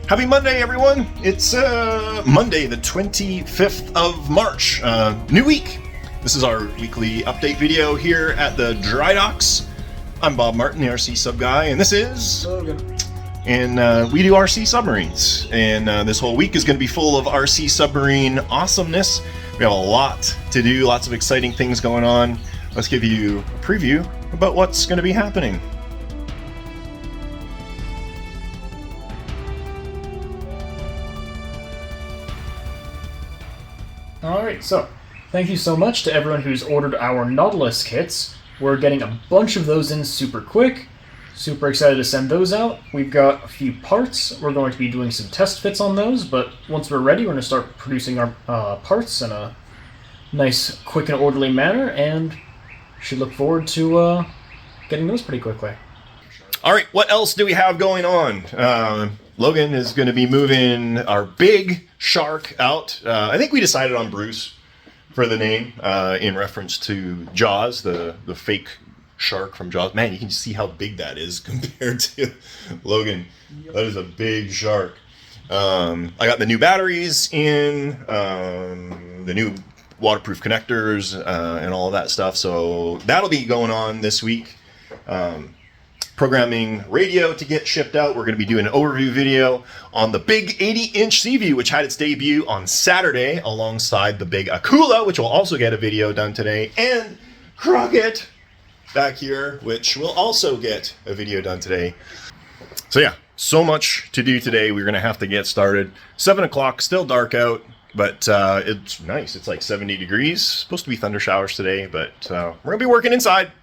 Happy Monday, everyone! It's Monday, the 25th of March. New week. This is our weekly update video here at the dry docks. I'm Bob Martin, the RCSubGuy, and this is Logan. And we do RC submarines. And this whole week is going to be full of RC submarine awesomeness. We have a lot to do, lots of exciting things going on. Let's give you a preview about what's going to be happening. Alright, so thank you so much to everyone who's ordered our Nautilus kits. We're getting a bunch of those in super quick. Super excited to send those out. We've got a few parts. We're going to be doing some test fits on those, but once we're ready, we're going to start producing our parts in a nice, quick, and orderly manner, and should look forward to getting those pretty quickly. Alright, what else do we have going on? Logan is going to be moving our big shark out. I think we decided on Bruce for the name in reference to Jaws, the fake shark from Jaws. Man, you can see how big that is compared to Logan. Yep. That is a big shark. I got the new batteries in, the new waterproof connectors, and all of that stuff. So that'll be going on this week. Programming radio to get shipped out. We're going to be doing an overview video on the big 80-inch Seaview, which had its debut on Saturday alongside the big Akula, which will also get a video done today, and Crockett back here, which will also get a video done today. So yeah, so much to do today. We're going to have to get started. 7 o'clock, still dark out, but it's nice. It's like 70 degrees. Supposed to be thunder showers today, but we're going to be working inside.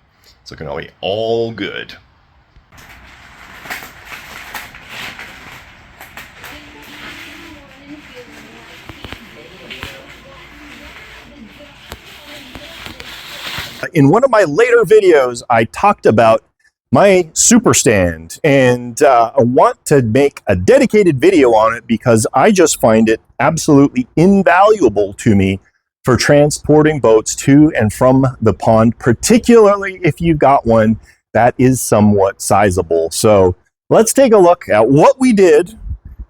It's looking all good. In one of my later videos, I talked about my super stand, and I want to make a dedicated video on it because I just find it absolutely invaluable to me for transporting boats to and from the pond, particularly if you've got one that is somewhat sizable. So let's take a look at what we did,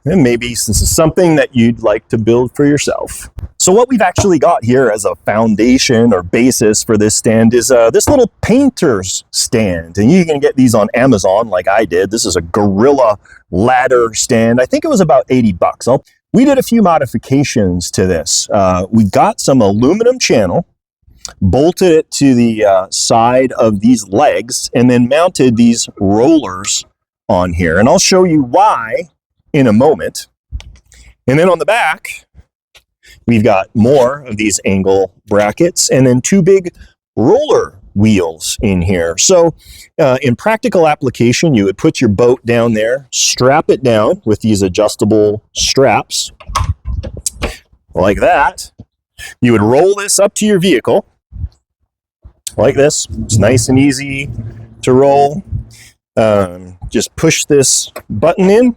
and maybe this is something that you'd like to build for yourself. So what we've actually got here as a foundation or basis for this stand is this little painter's stand. And you can get these on Amazon like I did. This is a Gorilla ladder stand. I think it was about 80 bucks. We did a few modifications to this. We got some aluminum channel, bolted it to the side of these legs, and then mounted these rollers on here. And I'll show you why in a moment. And then on the back, we've got more of these angle brackets and then two big roller wheels in here. So in practical application, you would put your boat down there, strap it down with these adjustable straps like that. You would roll this up to your vehicle like this. It's nice and easy to roll. Just push this button in,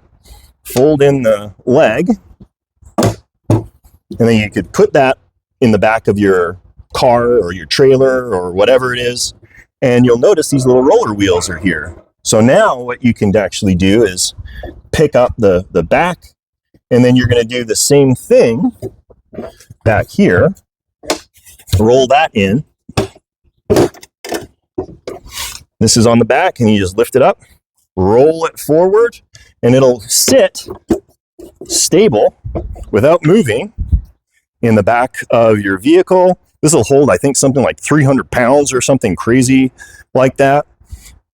fold in the leg, and then you could put that in the back of your car or your trailer or whatever it is, and you'll notice these little roller wheels are here. So now what you can actually do is pick up the back, and then you're going to do the same thing back here. Roll that in. This is on the back, and you just lift it up, roll it forward, and it'll sit stable without moving in the back of your vehicle. This will hold, I think, something like 300 pounds or something crazy like that.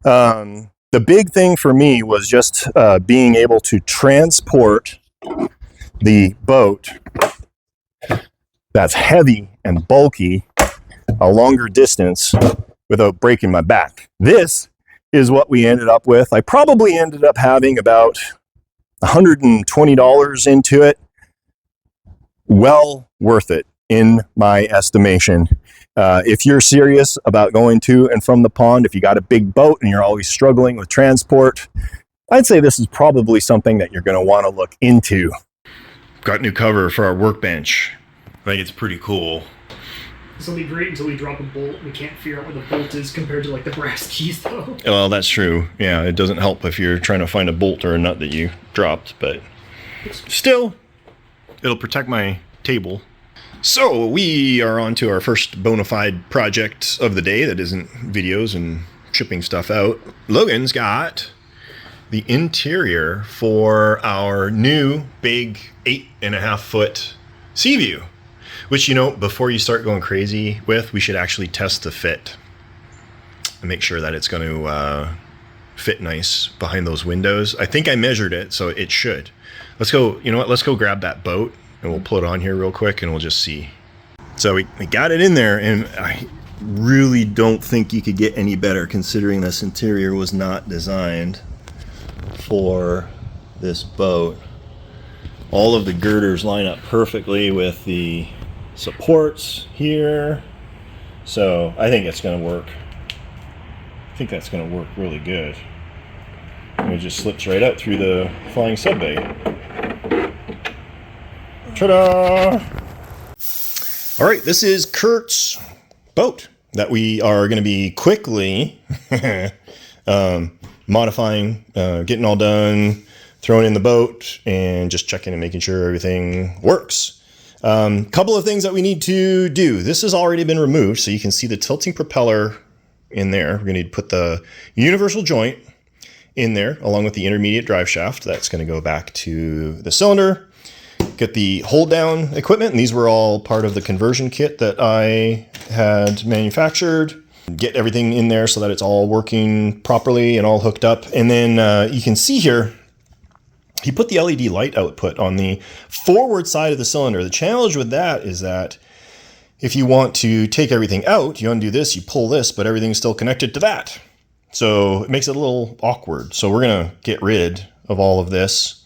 The big thing for me was just being able to transport the boat that's heavy and bulky a longer distance without breaking my back. This is what we ended up with. I probably ended up having about $120 into it. Well worth it in my estimation. If you're serious about going to and from the pond, if you got a big boat and you're always struggling with transport, I'd say this is probably something that you're going to want to look into. Got new cover for our workbench. I think it's pretty cool. This will be great until we drop a bolt. We can't figure out where the bolt is compared to like the brass keys, though. Well, that's true. Yeah, it doesn't help if you're trying to find a bolt or a nut that you dropped, but Still, it'll protect my table. So we are on to our first bona fide project of the day that isn't videos and shipping stuff out. Logan's got the interior for our new big 8.5 foot Seaview, which, you know, before you start going crazy with, we should actually test the fit and make sure that it's going to fit nice behind those windows. I think I measured it, so it should. Let's go, you know what, let's go grab that boat and we'll put it on here real quick and we'll just see. So we got it in there, and I really don't think you could get any better considering this interior was not designed for this boat. All of the girders line up perfectly with the supports here. So I think it's going to work. I think that's going to work really good. And it just slips right out through the flying sub bay. Ta-da! All right, this is Kurt's boat that we are going to be quickly modifying, getting all done, throwing in the boat, and just checking and making sure everything works. Couple of things that we need to do. This has already been removed, so you can see the tilting propeller in there. We're going to need to put the universal joint in there along with the intermediate drive shaft. That's going to go back to the cylinder. Get the hold down equipment, and these were all part of the conversion kit that I had manufactured. Get everything in there so that it's all working properly and all hooked up. And then you can see here, he put the LED light output on the forward side of the cylinder. The challenge with that is that if you want to take everything out, you undo this, you pull this, but everything's still connected to that. So it makes it a little awkward. So we're going to get rid of all of this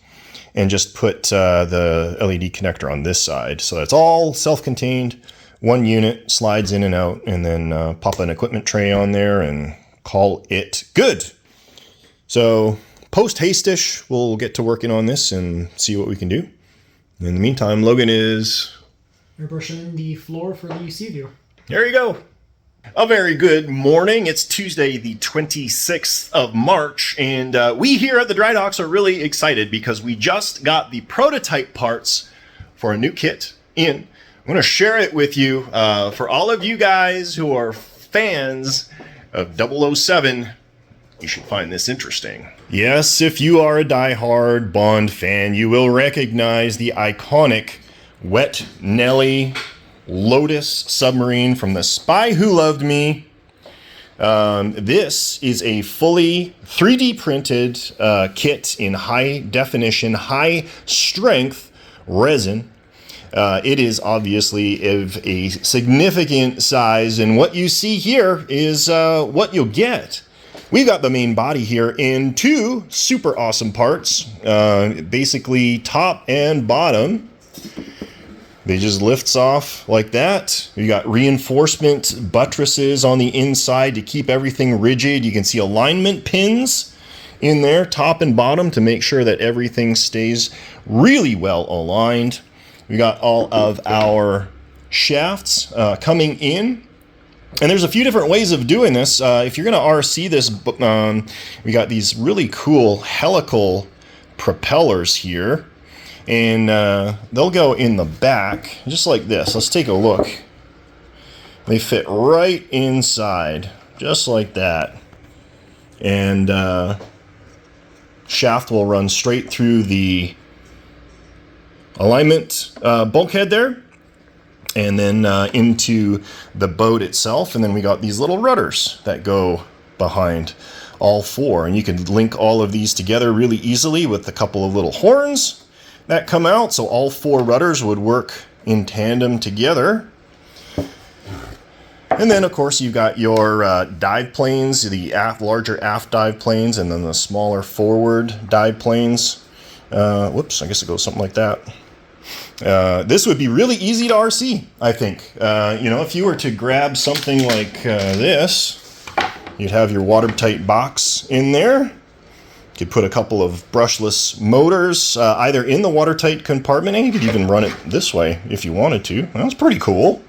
and just put the LED connector on this side. So it's all self-contained, one unit, slides in and out, and then pop an equipment tray on there and call it good. So post-haste-ish, we'll get to working on this and see what we can do. In the meantime, Logan is airbrushing the floor for the Seaview. There you go. A very good morning. It's Tuesday, the 26th of March, and we here at the Dry Docks are really excited because we just got the prototype parts for a new kit in. I'm going to share it with you. For all of you guys who are fans of 007, you should find this interesting. Yes, if you are a die-hard Bond fan, you will recognize the iconic Wet Nelly Lotus submarine from The Spy Who Loved Me. This is a fully 3D printed kit in high definition, high strength resin. It is obviously of a significant size, and what you see here is what you'll get. We've got the main body here in two super awesome parts, basically top and bottom. They just lifts off like that. You got reinforcement buttresses on the inside to keep everything rigid. You can see alignment pins in there, top and bottom, to make sure that everything stays really well aligned. We got all of our shafts coming in. And there's a few different ways of doing this. If you're going to RC this, we got these really cool helical propellers here. And they'll go in the back, just like this. Let's take a look. They fit right inside, just like that. And shaft will run straight through the alignment bulkhead there, and then into the boat itself. And then we got these little rudders that go behind all four. And you can link all of these together really easily with a couple of little horns that come out, so all four rudders would work in tandem together. And then, of course, you've got your dive planes, the larger aft dive planes, and then the smaller forward dive planes. Whoops, I guess it goes something like that. This would be really easy to RC, I think. You know, if you were to grab something like this, you'd have your watertight box in there. You could put a couple of brushless motors either in the watertight compartment, and you could even run it this way if you wanted to. That's pretty cool.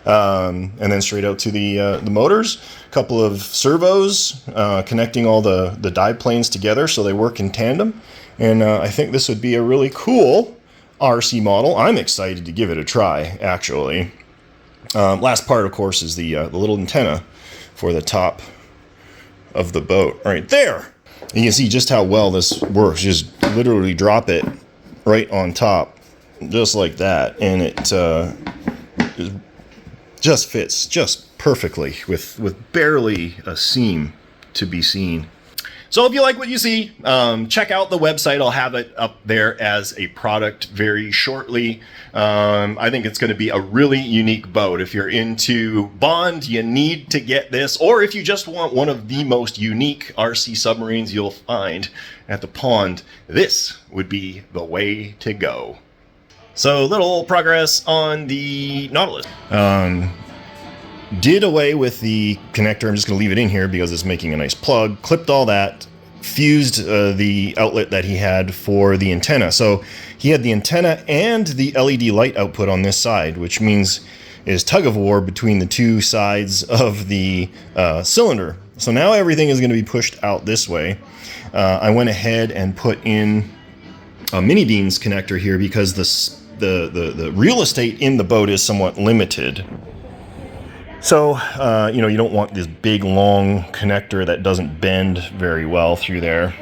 And then straight out to the motors. A couple of servos connecting all the dive planes together so they work in tandem. And I think this would be a really cool RC model. I'm excited to give it a try, actually. Last part, of course, is the little antenna for the top of the boat right there. And you can see just how well this works. Just literally drop it right on top, just like that, and it just fits just perfectly with barely a seam to be seen. So if you like what you see, check out the website. I'll have it up there as a product very shortly. I think it's going to be a really unique boat. If you're into Bond, you need to get this. Or if you just want one of the most unique RC submarines you'll find at the pond, this would be the way to go. So little progress on the Nautilus. Did away with the connector. I'm just going to leave it in here because it's making a nice plug. Clipped all that. Fused the outlet that he had for the antenna. So he had the antenna and the LED light output on this side, which means is tug of war between the two sides of the cylinder. So now everything is going to be pushed out this way. I went ahead and put in a mini beans connector here because the real estate in the boat is somewhat limited. So, you know, you don't want this big, long connector that doesn't bend very well through there.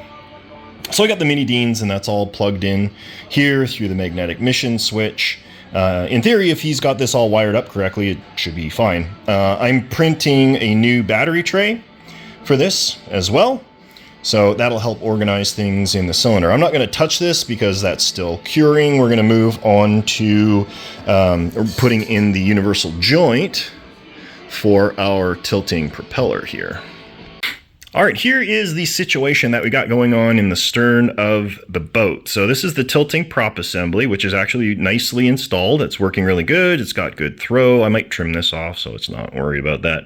So I got the mini beans, and that's all plugged in here through the magnetic mission switch. In theory, if he's got this all wired up correctly, it should be fine. I'm printing a new battery tray for this as well. So that'll help organize things in the cylinder. I'm not going to touch this because that's still curing. We're going to move on to putting in the universal joint for our tilting propeller here. All right, here is the situation that we got going on in the stern of the boat. So this is the tilting prop assembly, which is actually nicely installed. It's working really good. It's got good throw. I might trim this off so it's not worried about that.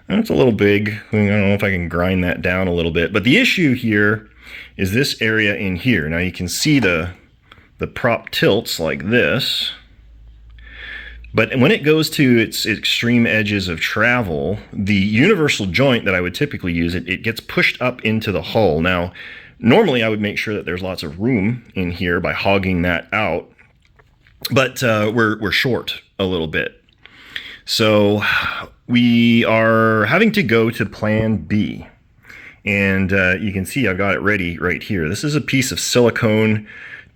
And it's a little big. I don't know if I can grind that down a little bit. But the issue here is this area in here. Now you can see the prop tilts like this. But when it goes to its extreme edges of travel, the universal joint that I would typically use, it gets pushed up into the hull. Now, normally I would make sure that there's lots of room in here by hogging that out, but we're short a little bit. So we are having to go to plan B. And you can see I've got it ready right here. This is a piece of silicone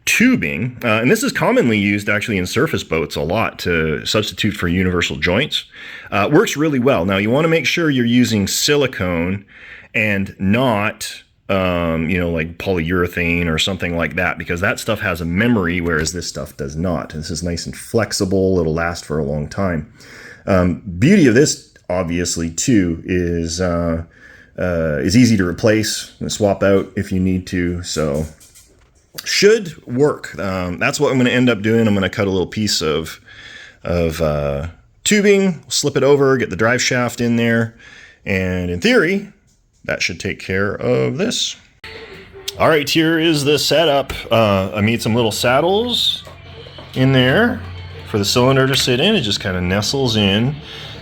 tubing, and this is commonly used actually in surface boats a lot to substitute for universal joints. Works really well. Now you want to make sure you're using silicone and not you know, like polyurethane or something like that, because that stuff has a memory, whereas this stuff does not. This is nice and flexible. It'll last for a long time. Beauty of this, obviously, too, is easy to replace and swap out if you need to. So should work. That's what I'm going to end up doing. I'm going to cut a little piece of tubing, slip it over, get the drive shaft in there, and in theory, that should take care of this. All right, here is the setup. I made some little saddles in there for the cylinder to sit in. It just kind of nestles in,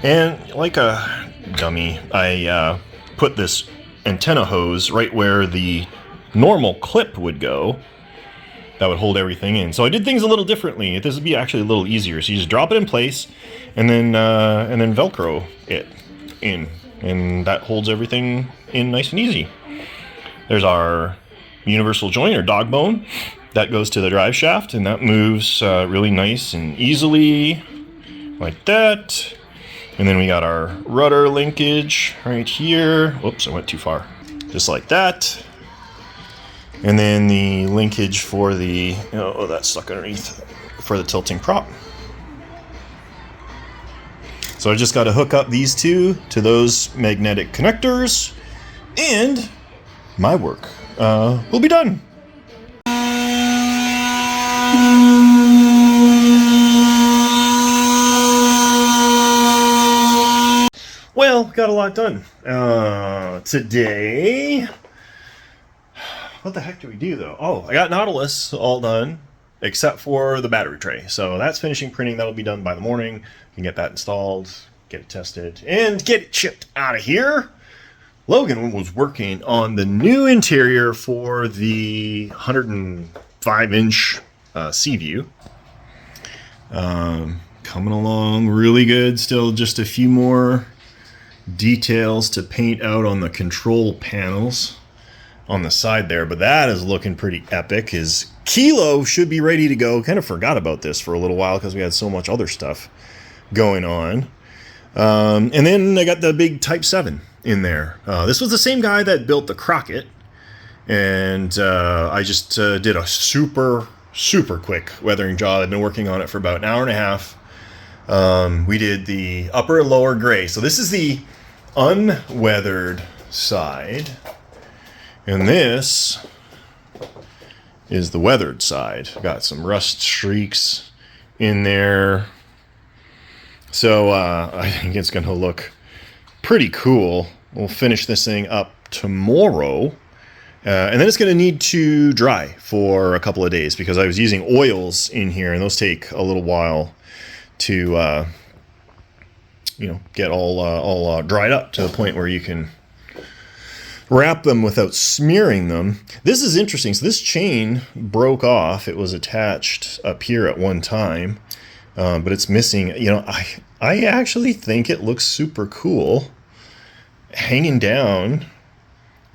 and like a dummy, I put this antenna hose right where the normal clip would go. That would hold everything in. So I did things a little differently. This would be actually a little easier. So you just drop it in place, and then Velcro it in, and that holds everything in nice and easy. There's our universal joint or dog bone that goes to the drive shaft, and that moves really nice and easily like that. And then we got our rudder linkage right here. Whoops, I went too far. Just like that. And then the linkage for the, oh, that's stuck underneath, for the tilting prop. So I just got to hook up these two to those magnetic connectors, and my work will be done. Well, got a lot done today. What the heck do we do, though? Oh, I got Nautilus all done, except for the battery tray. So that's finishing printing. That'll be done by the morning. You can get that installed, get it tested, and get it shipped out of here. Logan was working on the new interior for the 105-inch Seaview. Coming along really good. Still just a few more details to paint out on the control panels on the side there, but that is looking pretty epic. His Kilo should be ready to go. Kind of forgot about this for a little while because we had so much other stuff going on. And then I got the big Type 7 in there. This was the same guy that built the Crockett, and I just did a super quick weathering job. I've been working on it for about an hour and a half. We did the upper and lower gray. So this is the unweathered side, and this is the weathered side. Got some rust streaks in there. So I think it's going to look pretty cool. We'll finish this thing up tomorrow. And then it's going to need to dry for a couple of days because I was using oils in here, and those take a little while to get all dried up to the point where you can wrap them without smearing them. This is interesting. So this chain broke off. It was attached up here at one time, but it's missing. I actually think it looks super cool hanging down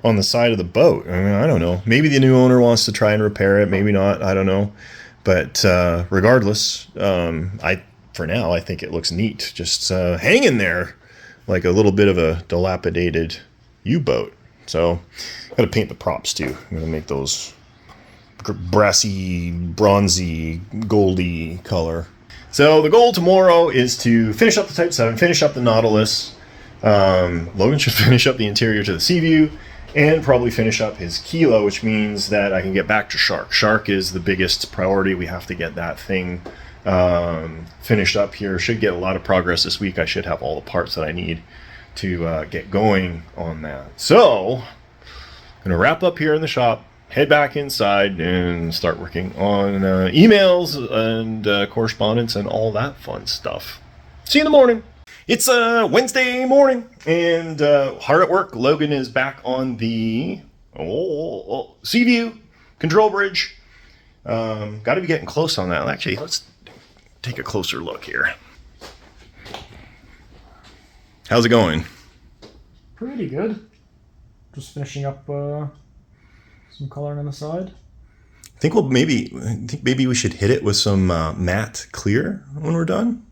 on the side of the boat. I mean, I don't know. Maybe the new owner wants to try and repair it. Maybe not. I don't know. But regardless, for now, I think it looks neat. Just hanging there like a little bit of a dilapidated U-boat. So, got to paint the props too. I'm going to make those brassy, bronzy, goldy color. So the goal tomorrow is to finish up the Type 7, finish up the Nautilus. Logan should finish up the interior to the Seaview, and probably finish up his Kilo, which means that I can get back to Shark. Shark is the biggest priority. We have to get that thing finished up here. Should get a lot of progress this week. I should have all the parts that I need to get going on that. So, I'm going to wrap up here in the shop, head back inside, and start working on emails and correspondence and all that fun stuff. See you in the morning. It's Wednesday morning, and hard at work. Logan is back on the Seaview control bridge. Got to be getting close on that. Actually, let's take a closer look here. How's it going? Pretty good. Just finishing up some coloring on the side. I think maybe we should hit it with some matte clear when we're done.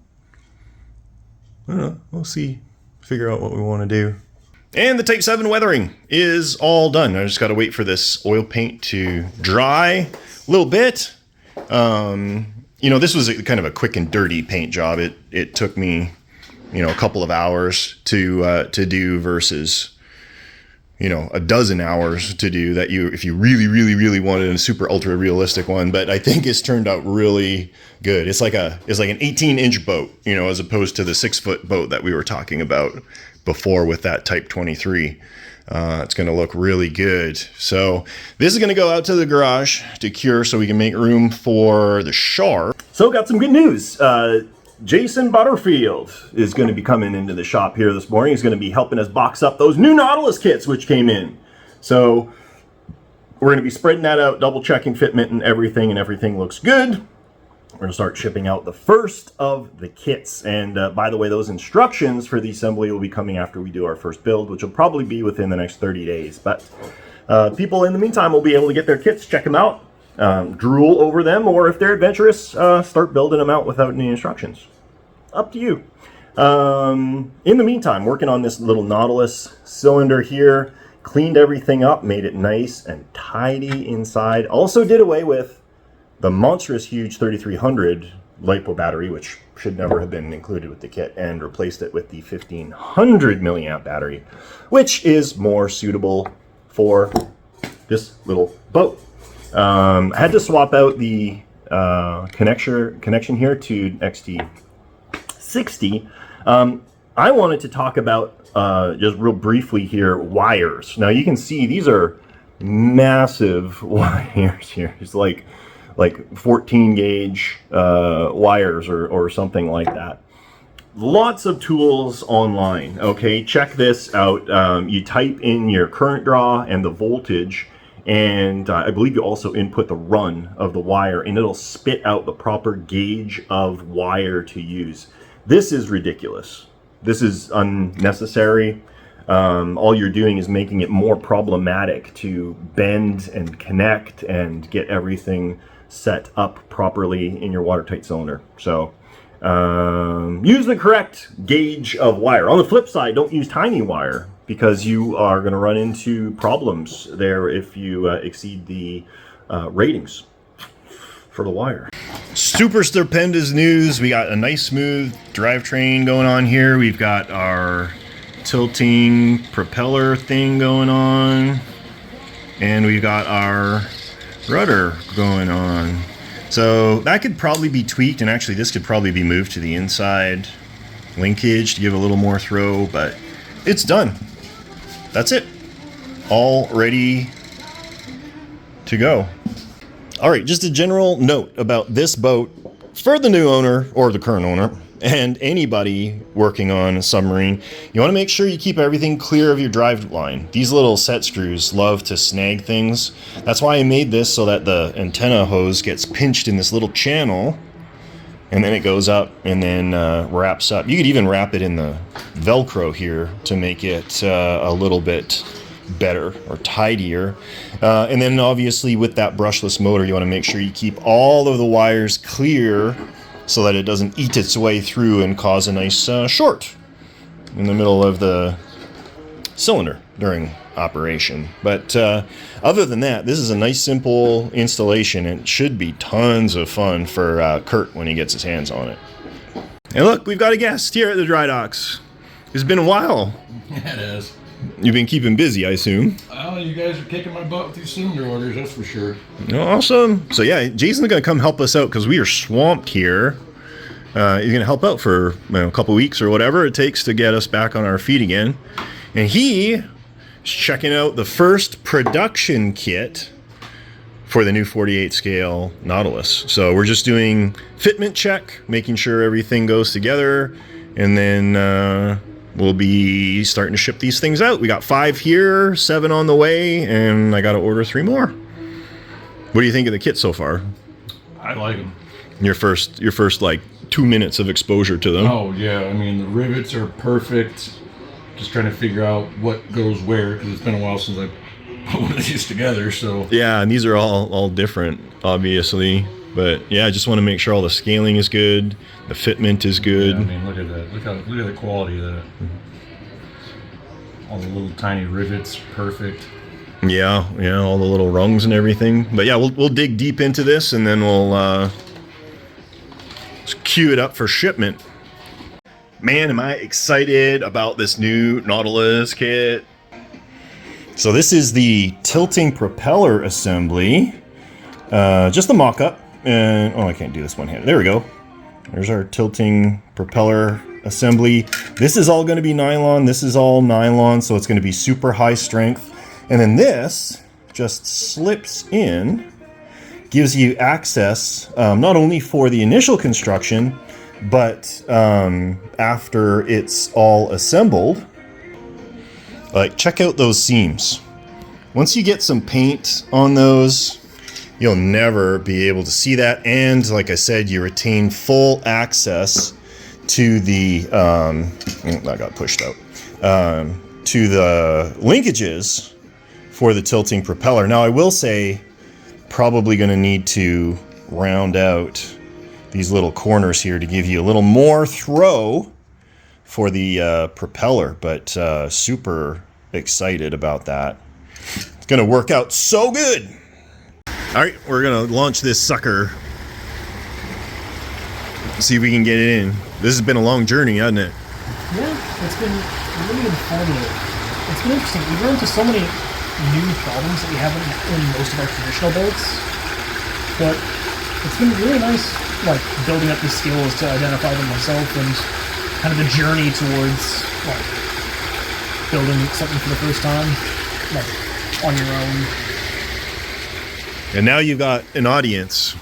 I don't know. We'll see. Figure out what we want to do. And the Type 7 weathering is all done. I just got to wait for this oil paint to dry a little bit. This was kind of a quick and dirty paint job. It took me, a couple of hours to do versus, a dozen hours to do that if you really wanted a super ultra realistic one. But I think it's turned out really good. It's like an 18-inch boat, as opposed to the 6-foot boat that we were talking about before with that Type 23. It's going to look really good. So this is going to go out to the garage to cure so we can make room for the Shark. So got some good news. Jason Butterfield is going to be coming into the shop here this morning. He's going to be helping us box up those new Nautilus kits which came in. So we're going to be spreading that out, double checking fitment and everything looks good. We're going to start shipping out the first of the kits. And by the way, those instructions for the assembly will be coming after we do our first build, which will probably be within the next 30 days. But people in the meantime will be able to get their kits, check them out, drool over them, or if they're adventurous, start building them out without any instructions. Up to you. In the meantime, working on this little Nautilus cylinder here, cleaned everything up, made it nice and tidy inside. Also did away with the monstrous huge 3300 LiPo battery, which should never have been included with the kit, and replaced it with the 1500 milliamp battery, which is more suitable for this little boat. I had to swap out the connection here to XT60. I wanted to talk about just real briefly here wires. Now you can see these are massive wires here. It's like 14 gauge wires or something like that. lots of tools online. Okay, check this out. You type in your current draw and the voltage, and I believe you also input the run of the wire, and it'll spit out the proper gauge of wire to use. This is ridiculous. This is unnecessary. All you're doing is making it more problematic to bend and connect and get everything set up properly in your watertight cylinder. So use the correct gauge of wire. On the flip side, don't use tiny wire, because you are going to run into problems there if you exceed the ratings for the wire. Super stupendous news. We got a nice smooth drivetrain going on here. We've got our tilting propeller thing going on, and we've got our rudder going on. So that could probably be tweaked, and actually this could probably be moved to the inside linkage to give a little more throw, but it's done. That's it. All ready to go. All right, just a general note about this boat for the new owner or the current owner and anybody working on a submarine. You want to make sure you keep everything clear of your drive line. These little set screws love to snag things. That's why I made this, so that the antenna hose gets pinched in this little channel, and then it goes up and then wraps up. You could even wrap it in the Velcro here to make it a little bit better or tidier. And then obviously with that brushless motor, you want to make sure you keep all of the wires clear so that it doesn't eat its way through and cause a nice short in the middle of the cylinder during operation. But other than that, this is a nice simple installation, and it should be tons of fun for Kurt when he gets his hands on it. And look, we've got a guest here at the dry docks. It's been a while. Yeah, it is. You've been keeping busy, I assume. Oh, you guys are kicking my butt with these cylinder orders, that's for sure. Awesome. So yeah, Jason's going to come help us out because we are swamped here. He's going to help out for a couple weeks or whatever it takes to get us back on our feet again. And he is checking out the first production kit for the new 48 scale Nautilus. So we're just doing fitment check, making sure everything goes together, and then we'll be starting to ship these things out. We got 5 here, 7 on the way, and I got to order 3 more. What do you think of the kit so far? I like them. Your first like 2 minutes of exposure to them. Oh yeah, I mean the rivets are perfect. Just trying to figure out what goes where, because it's been a while since I put one of these together. So yeah, and these are all different, obviously. But yeah, I just want to make sure all the scaling is good, the fitment is good. Yeah, I mean, look at that. Look at the quality of that. All the little tiny rivets, perfect. Yeah, all the little rungs and everything. But yeah, we'll dig deep into this, and then we'll queue it up for shipment. Man, am I excited about this new Nautilus kit. So this is the tilting propeller assembly. Just the mock-up. And oh, I can't do this one-handed. There we go. There's our tilting propeller assembly. This is all going to be nylon. This is all nylon, so it's going to be super high strength. And then this just slips in, gives you access not only for the initial construction, but after it's all assembled. Like, check out those seams. Once you get some paint on those, you'll never be able to see that. And like I said, you retain full access to the, that got pushed out, to the linkages for the tilting propeller. Now I will say, probably going to need to round out these little corners here to give you a little more throw for the propeller, but super excited about that. It's going to work out so good. All right, we're going to launch this sucker. See if we can get it in. This has been a long journey, hasn't it? Yeah, it's been really informative. It's been interesting. We've run into so many new problems that we haven't in most of our traditional boats, but it's been really nice, like, building up the skills to identify them myself, and kind of the journey towards, like, building something for the first time, like, on your own. And now you've got an audience.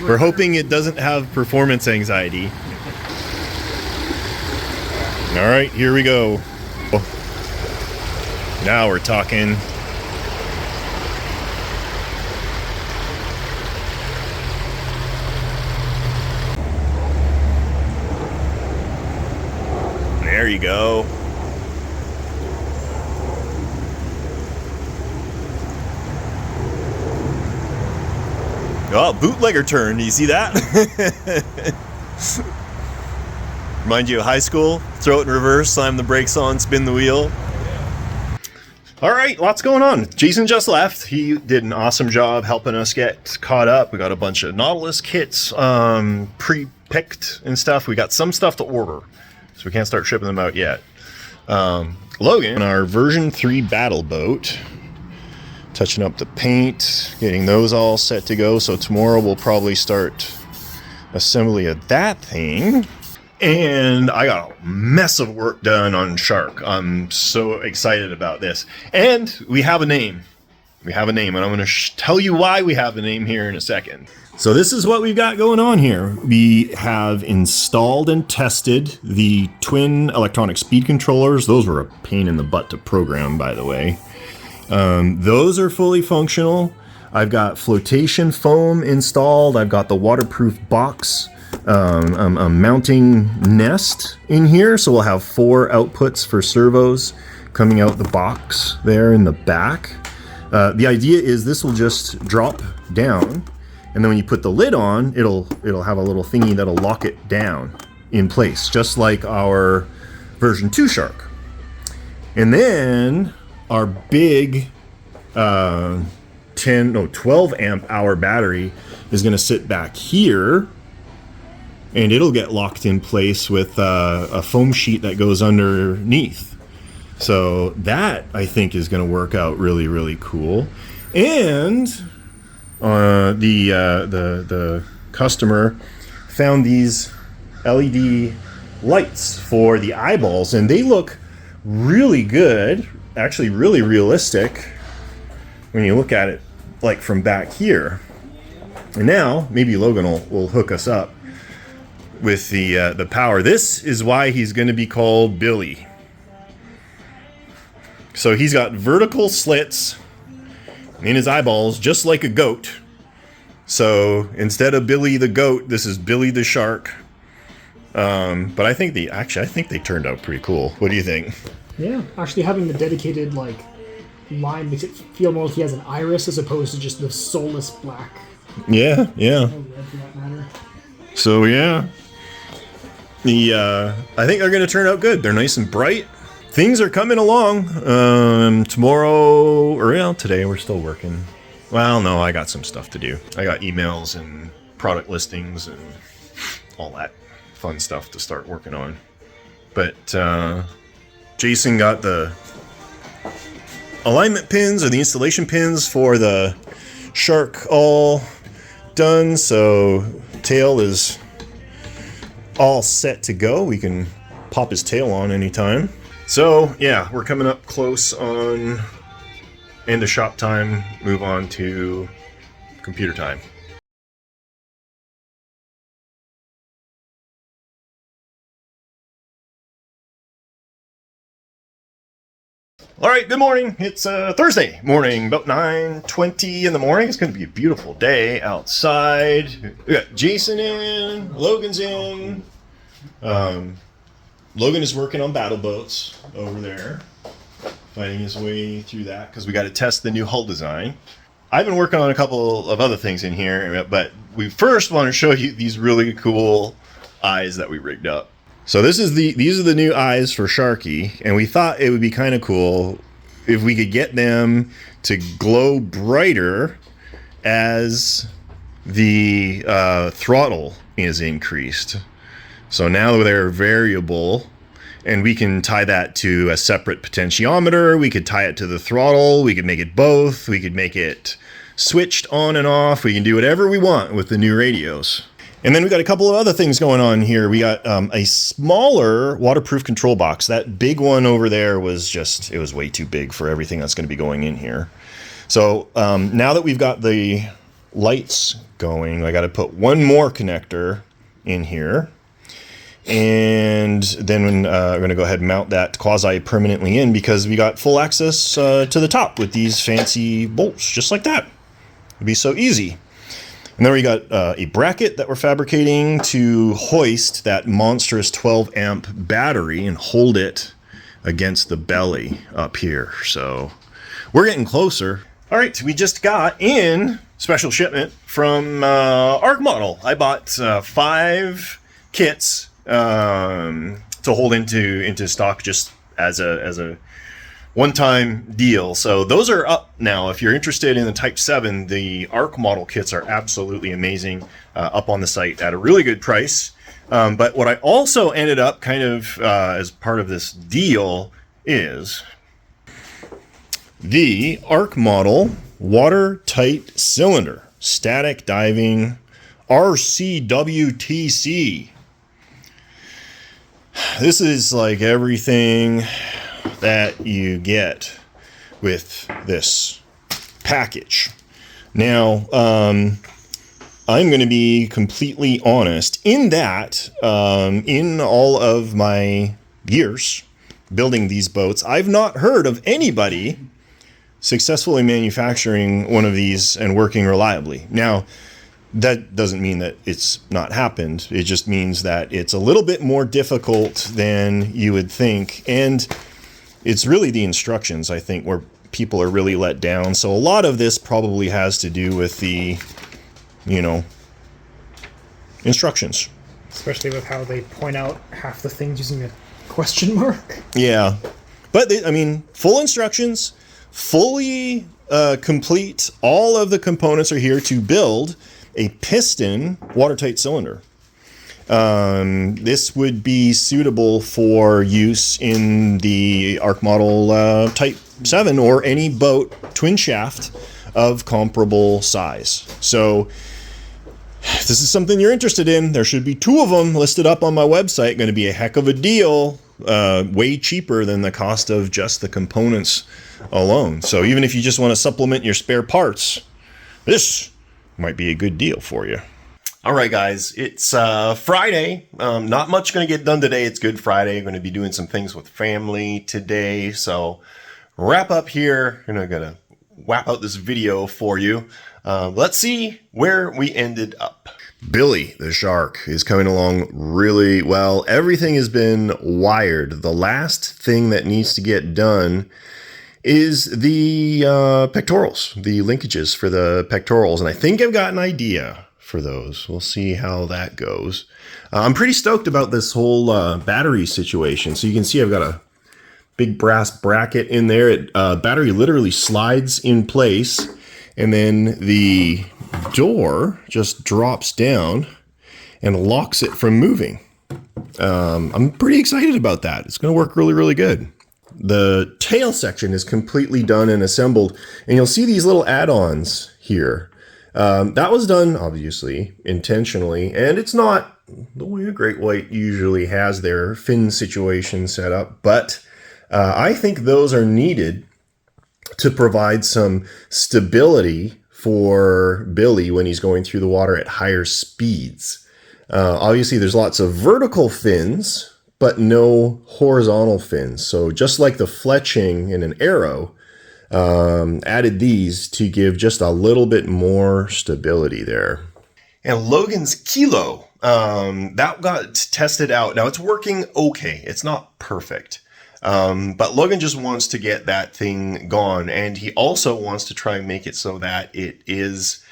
We're hoping it doesn't have performance anxiety. All right, here we go. Now we're talking. There you go. Oh, bootlegger turn. Do you see that? Remind you of high school? Throw it in reverse, slam the brakes on, spin the wheel. All right, lots going on. Jason just left. He did an awesome job helping us get caught up. We got a bunch of Nautilus kits pre-picked and stuff. We got some stuff to order, so we can't start shipping them out yet. Logan, our version 3 battle boat, touching up the paint, getting those all set to go. So tomorrow we'll probably start assembly of that thing. And I got a mess of work done on Shark. I'm so excited about this. And we have a name. We have a name, and I'm going to tell you why we have a name here in a second. So this is what we've got going on here. We have installed and tested the twin electronic speed controllers. Those were a pain in the butt to program, by the way. Those are fully functional. I've got flotation foam installed. I've got the waterproof box, a mounting nest in here. So we'll have 4 outputs for servos coming out the box there in the back. The idea is this will just drop down, and then when you put the lid on, it'll have a little thingy that'll lock it down in place, just like our version 2 Shark. And then our big 12 amp hour battery is going to sit back here, and it'll get locked in place with a foam sheet that goes underneath. So that, I think, is going to work out really, really cool. And the customer found these LED lights for the eyeballs, and they look really good, actually really realistic when you look at it like from back here. And now maybe Logan will hook us up with the power. This is why he's going to be called Billy. So he's got vertical slits in his eyeballs, just like a goat. So instead of Billy the goat, this is Billy the shark. But I think they turned out pretty cool. What do you think? Yeah, actually having the dedicated line makes it feel more like he has an iris as opposed to just the soulless black. Yeah. Or red for that matter. So yeah, I think they're going to turn out good. They're nice and bright. Things are coming along. Today we're still working. Well, no, I got some stuff to do. I got emails and product listings and all that fun stuff to start working on. But Jason got the alignment pins or the installation pins for the Shark all done. So tail is all set to go. We can pop his tail on anytime. So yeah, we're coming up close on end of shop time, move on to computer time. All right, good morning. It's Thursday morning, about 9:20 in the morning. It's going to be a beautiful day outside. We got Jason in, Logan's in. Logan is working on battle boats over there, fighting his way through that because we got to test the new hull design. I've been working on a couple of other things in here, but we first want to show you these really cool eyes that we rigged up. So these are the new eyes for Sharky, and we thought it would be kind of cool if we could get them to glow brighter as the throttle is increased. So now they're variable, and we can tie that to a separate potentiometer. We could tie it to the throttle. We could make it both. We could make it switched on and off. We can do whatever we want with the new radios. And then we got a couple of other things going on here. We got a smaller waterproof control box. That big one over there was it was way too big for everything that's going to be going in here. So now that we've got the lights going. I got to put one more connector in here. And then we're going to go ahead and mount that quasi permanently in because we got full access to the top with these fancy bolts, just like that. It'd be so easy. And then we got a bracket that we're fabricating to hoist that monstrous 12 amp battery and hold it against the belly up here. So we're getting closer. All right, we just got in special shipment from Arc Model. I bought 5 kits to hold into stock just as a one-time deal. So those are up now. If you're interested in the Type 7, the Arc Model kits are absolutely amazing, up on the site at a really good price. But what I also ended up kind of as part of this deal is the Arc Model watertight cylinder, static diving RCWTC. This is like everything that you get with this package. Now, I'm going to be completely honest in that in all of my years building these boats, I've not heard of anybody successfully manufacturing one of these and working reliably. Now, that doesn't mean that it's not happened. It just means that it's a little bit more difficult than you would think. And it's really the instructions, I think, where people are really let down. So a lot of this probably has to do with the, instructions. Especially with how they point out half the things using a question mark. Yeah. But, full instructions, fully complete. All of the components are here to build a piston watertight cylinder. This would be suitable for use in the Arc Model Type 7 or any boat twin shaft of comparable size. So if this is something you're interested in, there should be 2 of them listed up on my website. Going to be a heck of a deal, way cheaper than the cost of just the components alone. So even if you just want to supplement your spare parts, this might be a good deal for you. All right, guys, it's Friday. Not much going to get done today. It's Good Friday. I'm going to be doing some things with family today. So wrap up here. I'm going to wrap out this video for you. Let's see where we ended up. Billy the shark is coming along really well. Everything has been wired. The last thing that needs to get done is the pectorals, the linkages for the pectorals. And I think I've got an idea for those. We'll see how that goes. I'm pretty stoked about this whole battery situation. So you can see I've got a big brass bracket in there. Battery literally slides in place, and then the door just drops down and locks it from moving. I'm pretty excited about that. It's going to work really, really good. The tail section is completely done and assembled, and you'll see these little add-ons here. That was done, obviously, intentionally, and it's not the way a great white usually has their fin situation set up, but I think those are needed to provide some stability for Billy when he's going through the water at higher speeds. Obviously, there's lots of vertical fins, but no horizontal fins. So just like the fletching in an arrow, added these to give just a little bit more stability there. And Logan's Kilo, that got tested out. Now it's working okay. It's not perfect. But Logan just wants to get that thing gone. And he also wants to try and make it so that it is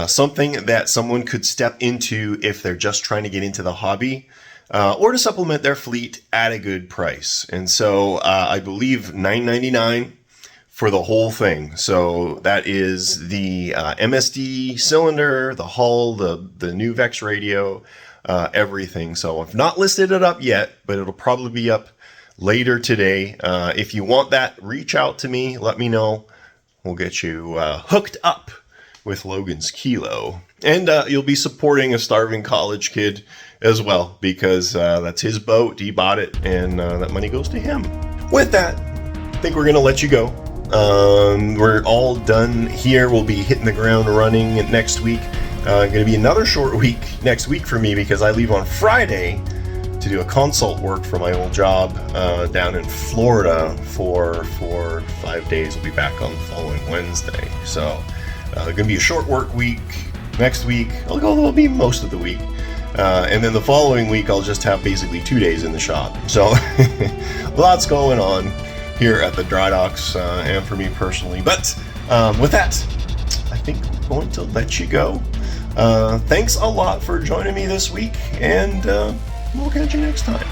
something that someone could step into if they're just trying to get into the hobby. Or to supplement their fleet at a good price. And so I believe $9.99 for the whole thing. So that is the MSD cylinder, the hull, the new Vex radio, everything. So I've not listed it up yet, but it'll probably be up later today. If you want that, reach out to me. Let me know. We'll get you hooked up with Logan's Kilo. And you'll be supporting a starving college kid as well, because that's his boat. He bought it, and that money goes to him. With that, I think we're going to let you go. We're all done here. We'll be hitting the ground running next week. Going to be another short week next week for me because I leave on Friday to do a consult work for my old job down in Florida for 5 days. I'll be back on the following Wednesday. So going to be a short work week next week. It'll be most of the week. And then the following week, I'll just have basically 2 days in the shop. So lots going on here at the dry docks and for me personally. But with that, I think I'm going to let you go. Thanks a lot for joining me this week, and we'll catch you next time.